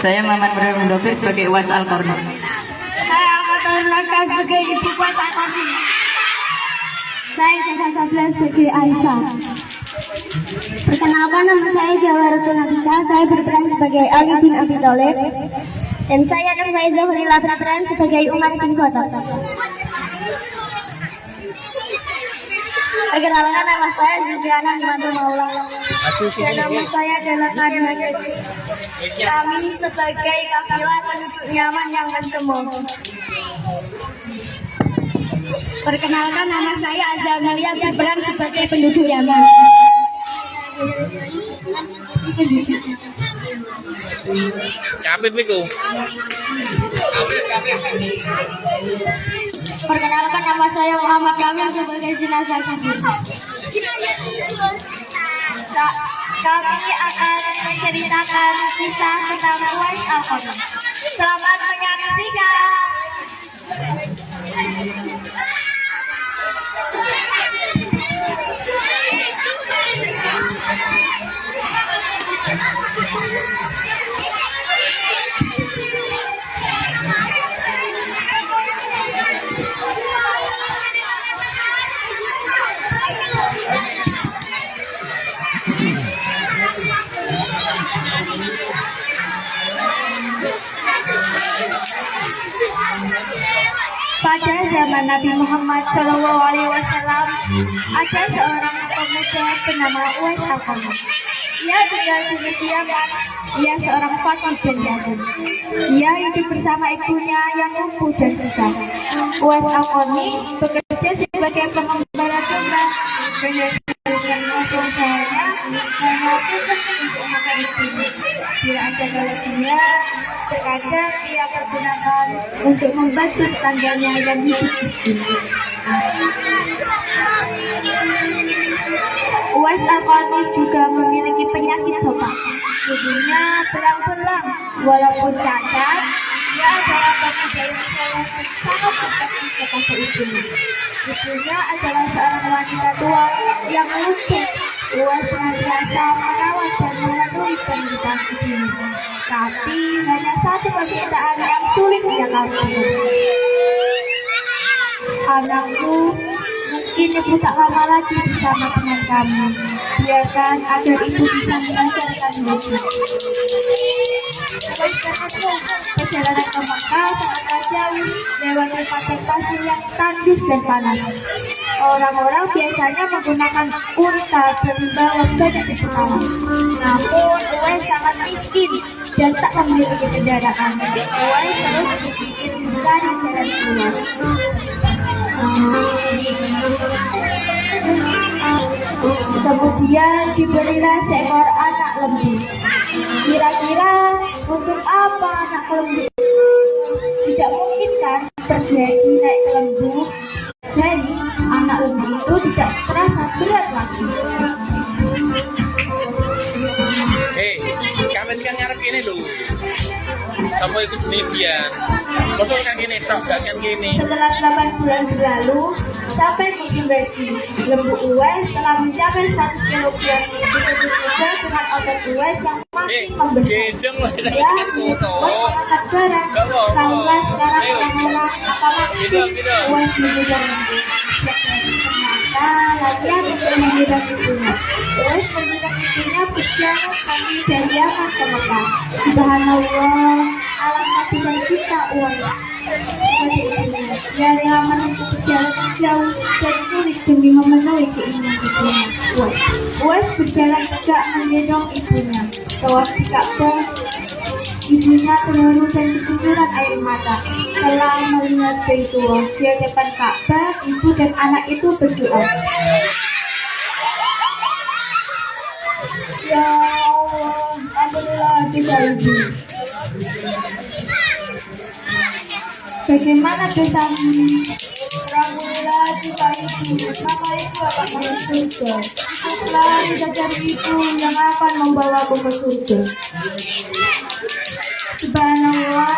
Saya Maman Ibrahim Dovir sebagai Uwais Al-Qarni. Saya Ahmad Naskah sebagai Ibu Uwais Al-Qarni. Saya Jasa Sabla sebagai Aisyah. Perkenalkan, nama saya Jawharatul Nafisa. Saya berperan sebagai Ali bin Abi Thalib. Dan saya Nurfaiza Hulila berperan sebagai Umar bin Khattab. Perkenalkan, nama saya Zuliana Himanto Maula. Dan nama saya adalah Karim Haji. Kami sebagai kafilah penduduk Yaman yang mencemooh. Perkenalkan, nama saya Azza Malia berperan sebagai penduduk Yaman. Capek Miku. Perkenalkan, nama saya Muhammad Kamil sebagai Sinasa Sibir. Kami akan menceritakan kisah tentang Uwais Al-Qarni. Selamat menyaksikan. Pada zaman Nabi Muhammad SAW, ada seorang pemuda bernama Uwais Al-Qarni. Ia tinggal di negeri Yaman. Ia seorang fakir dan yatim. Ia hidup bersama ibunya yang lumpuh dan buta. Uwais Al-Qarni bekerja sebagai pengembala domba. Berdasarkan usahanya, hanya cukup untuk makan ibunya. Bila ada kelebihan, terkadang ia pergunakan untuk membantu tetangganya yang hidup miskin. Uwais Al-Qarni juga memiliki penyakit sopak. Tubuhnya belang-belang, walaupun cacat, ia adalah pemuda yang sangat berbakti kepada ibunya. Ibunya adalah seorang wanita tua yang lumpuh. Uwais senantiasa merawat dan memenuhi permintaan ibunya. Tapi hanya satu permintaan yang sulit ia kabulkan. Anakku, mungkin ibu tak lama lagi bersama dengan kamu. Biarkan agar ibu bisa mengajarkan ibu. Perjalanan ke Makkah sangat jauh, lewati padang pasir yang tandus dan panas. Orang-orang biasanya menggunakan unta dan membawa banyak bekal. Namun Uwais sangat miskin dan tak memiliki kendaraan. Uwais terus berpikir mencari jalan keluar. Kemudian diberilah seekor anak lembu. Kira-kira untuk apa anak lembu? Tidak mungkin kan pergi haji naik ke lembu. Jadi anak lembu itu tidak terasa berat lagi. Hei, kalian kan ngarep ini loh. Sampai ikut sini biar. Masuk kan gini, tok kan gini. Setelah 8 bulan berlalu, sampai musim haji, lembu Uwais telah mencapai 100 kilogram. Begitu juga dengan otot Uwais yang masih membesar. Ya, mengangkat barang. Tahulah sekarang orang-orang apalagi Uwais mengejar lembu. Ternyata latihan untuk menghidang ibunya. Uwais menghidang ibunya berjalan kaki dari Yaman ke Mekah. Subhanallah, alangkah tidak cinta Uwais kepada ibunya. Dia rela menempuh perjalanan jauh dan sulit demi memenuhi keinginan ibunya. Uwais berjalan tegak menggendong ibunya. Tawaf di Ka'bah, ibunya terharu dan bercucuran air mata. Setelah melihat Baitullah di hadapan Ka'bah, ibu dan anak itu berdoa. Ya Allah, ampunilah dosa ibu. Bagaimana dosamu? Ampunilah dosa ibu, maka ibu akan masuk surga. Setelah disadari ibu yang akan membawaku ke surga. Subhanallah.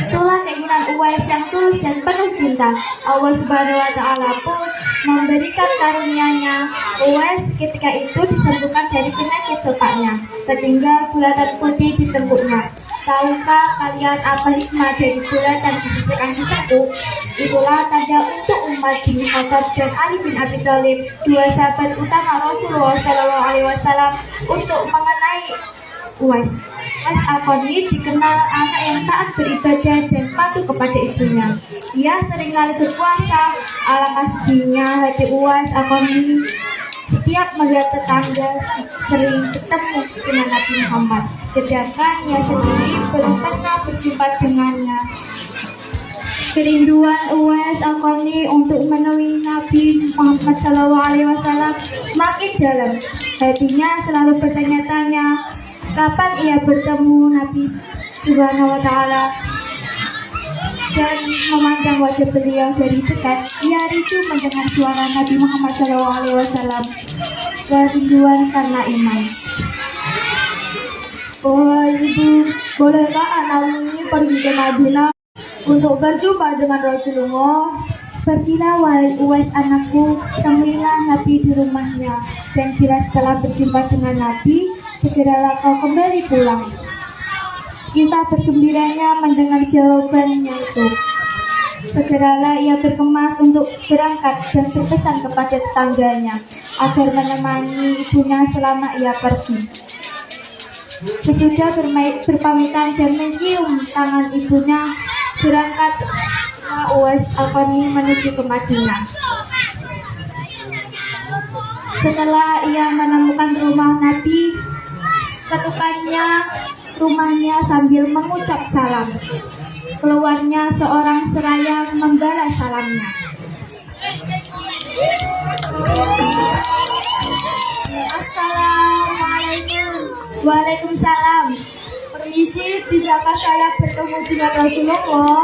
Itulah keinginan Uwais yang tulus dan penuh cinta. Allah Subhanahu wa Ta'ala pun memberikan karunia-Nya, Uwais ketika itu disembuhkan dari penyakit sopaknya, tertinggal bulatan putih di tengkuknya. Tahukah kalian apa hikmah dari bulatan disisihkan di tengkuk? Itulah tanda untuk umat bin Khattab dan Ali bin Abi Thalib, dua sahabat utama Rasulullah SAW, untuk mengenai Uwais. Uwais Al-Qarni dikenal anak yang taat beribadah dan patuh kepada ibunya. Ia seringkali berpuasa. Alangkah sedihnya hati Uwais Al-Qarni setiap melihat tetangga sering bertemu dengan Nabi Muhammad, sedangkan ia sendiri belum pernah berjumpa dengannya. Kerinduan Uwais Al-Qarni untuk menemui Nabi Muhammad SAW makin dalam. Hatinya selalu bertanya-tanya, kapan ia bertemu Nabi Subhanahu wa Ta'ala, dan memandang wajah beliau dari dekat. Ia rindu mendengar suara Nabi Muhammad SAW. Kerinduan karena iman. Oh ibu, bolehkah anak ini pergi ke Madinah untuk berjumpa dengan Rasulullah? Pergilah wahai Uwais anakku, temuilah Nabi di rumahnya, dan bila setelah berjumpa dengan Nabi, segeralah kau kembali pulang. Kita bergembiranya mendengar jawabannya itu. Segeralah ia berkemas untuk berangkat dan berpesan kepada tetangganya agar menemani ibunya selama ia pergi. Sesudah berpamitan dan mencium tangan ibunya, berangkat Uwais Al-Qarni menuju ke Madinah. Setelah ia menemukan rumah Nabi, ketukannya rumahnya sambil mengucap salam. Keluarnya seorang seraya membalas salamnya. Assalamualaikum. Waalaikumsalam. Permisi, bisakah saya bertemu dengan Rasulullah?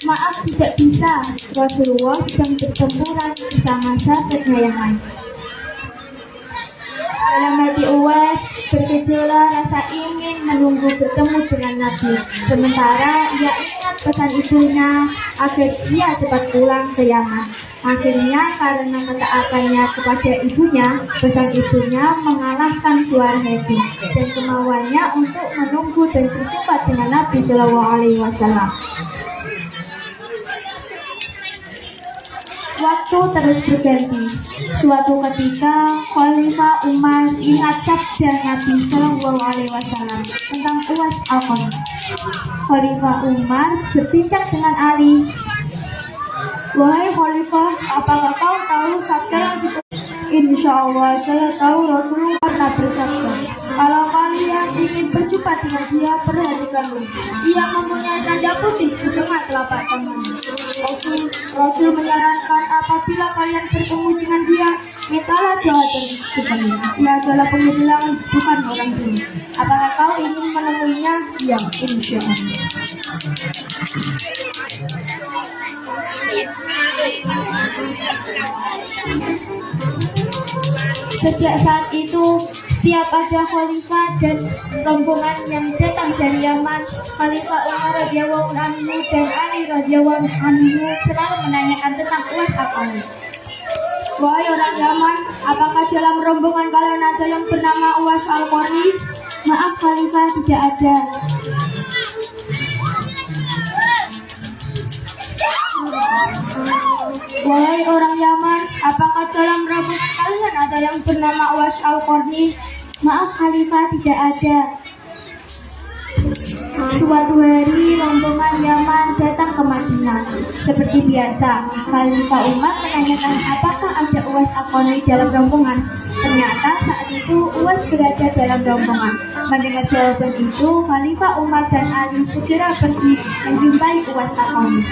Maaf, tidak bisa. Rasulullah sedang bertempuran bersama sahabatnya yang lain. Dalam hati Uwais bergejolak rasa ingin menunggu bertemu dengan Nabi. Sementara ia ingat pesan ibunya agar ia cepat pulang ke Yaman. Akhirnya karena ketaatannya kepada ibunya, pesan ibunya mengalahkan suara hati dan kemauannya untuk menunggu dan berjumpa dengan Nabi SAW. Waktu terus berganti. Suatu ketika Khalifah Umar ingat sabda Nabi SAW tentang Uwais Al-Qarni. Khalifah Umar berbincang dengan Ali. Wahai Khalifah, apakah kau tahu sabda yang Insya Allah saya tahu Rasulullah pernah bersabda, kalau kalian ingin berjumpa dengan dia, perhatikanlah. Ia mempunyai tanda putih di tengah telapak tangannya. Rasul menyarankan apabila kalian bertemu dengan dia, mintalah doa terbaik. Ia adalah penghilang, bukan orang dulu. Apakah kau ingin menemuinya? Ya, insya Allah. Sejak saat itu, setiap ada khalifah dan rombongan yang datang dari Yaman, Khalifah Umar radhiyallahu anhu dan Ali radhiyallahu anhu selalu menanyakan tentang Uwais Al-Qarni. Wahai orang Yaman, apakah dalam rombongan kalian ada yang bernama Uwais Al-Qarni? Maaf Khalifah, tidak ada. Wahai orang Yaman, apakah dalam rombongan kalian ada yang bernama Uwais Al-Qarni? Maaf Khalifah, tidak ada. Suatu hari rombongan Yaman datang ke Madinah. Seperti biasa, Khalifah Umar menanyakan apakah ada Uwais Al-Qarni dalam rombongan. Ternyata saat itu Uwais berada dalam rombongan. Mendengar jawaban itu, Khalifah Umar dan Ali segera pergi menjumpai Uwais Al-Qarni.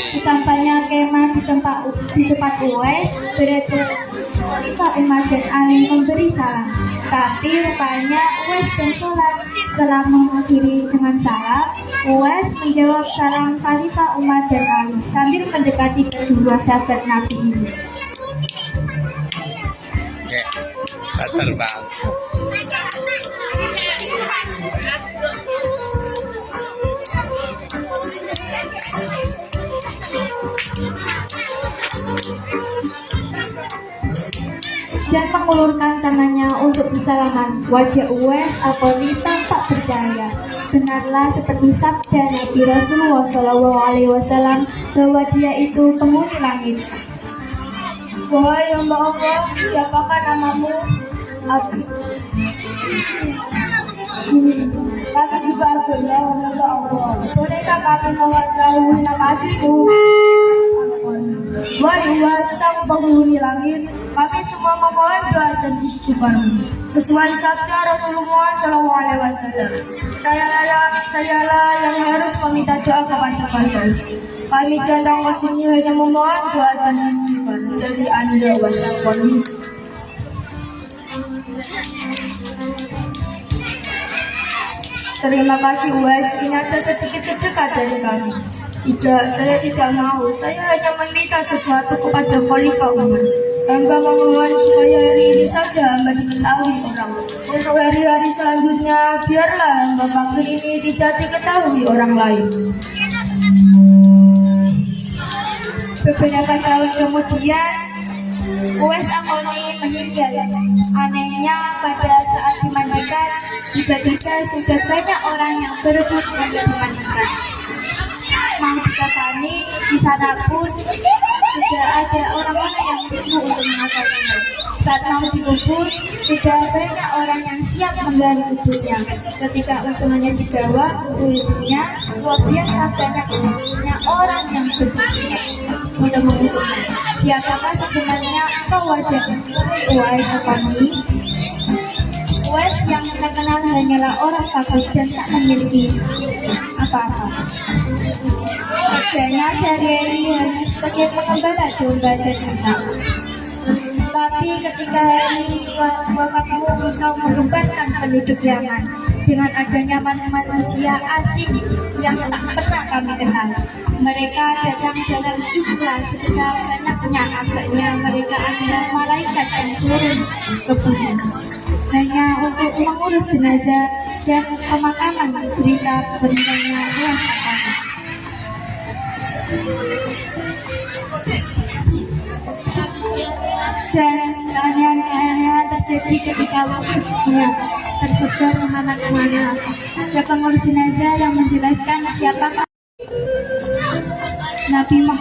Sesampainya kemah di tempat Uwais, berada Khalifah Umar dan Ali memberi salam. Tapi rupanya Uwais dan sholat. Setelah mengakhiri dengan salam, Uwais menjawab salam Khalifah Umar dan Ali sambil mendekati kedua sahabat Nabi ini. Oke, kasar banget. dan mengulurkan tangannya untuk bersalaman. Wajah Uwais Al-Qarni tampak percaya. Benarlah seperti sabda Nabi Rasulullah SAW bahwa dia itu penghuni langit. Wahai hamba Allah, siapakah namamu? Abi. Kami juga adalah hamba Allah. Bolehkah kami mengetahui nama aslimu? Wahai Uwais, sang penghuni langit, kami semua memohon doa dan istighfar sesuai sabda Rasulullah SAW. Sayalah yang harus meminta doa kepada kalian. Kami datang ke sini hanya memohon doa dan istighfar dari Anda wasallam. Terima kasih Uwais, ini ada sedikit sedekah dari kami. Tidak, saya tidak mau. Saya hanya meminta sesuatu kepada Khalifah Umar. Hamba memohon supaya hari ini saja hamba diketahui orang. Untuk hari-hari selanjutnya, biarlah hamba fakir ini tidak diketahui orang lain. Beberapa tahun kemudian, Uwais Al-Qarni meninggal. Anehnya, pada saat dimandikan, tiba-tiba sudah banyak orang yang berebut untuk dimandikan. Mau dikatani, di sana pun sudah ada orang-orang yang berebut untuk mengangkatnya. Saat mau dikubur, sudah banyak orang yang siap menggali kuburnya. Ketika usulnya dibawa ke ibunya, luar biasa banyaknya orang yang berebut untuk mengusungnya. Siapakah sebenarnya kau wajah Uwais Al-Qarni? Uwais yang terkenal hanyalah orang fakir dan tak memiliki apa-apa. Kerjanya sehari-hari hanya sebagai pengembala domba dan ternak. Tapi ketika hari wafatmu, engkau menggemparkan penduduk Yaman dengan adanya manusia asing yang tak pernah kami kenal. Mereka datang dalam jumlah sebesar banyaknya, agaknya mereka adalah malaikat yang turun ke bumi hanya untuk mengurus jenazah dan pemakaman berita meninggalnya Uwais Al-Qarni. Dan keanehan-keanehan terjadi ketika wujudnya tersebar kemana-mana. Ada pengurus jenazah yang menjelaskan siapakah Nabi Muhammad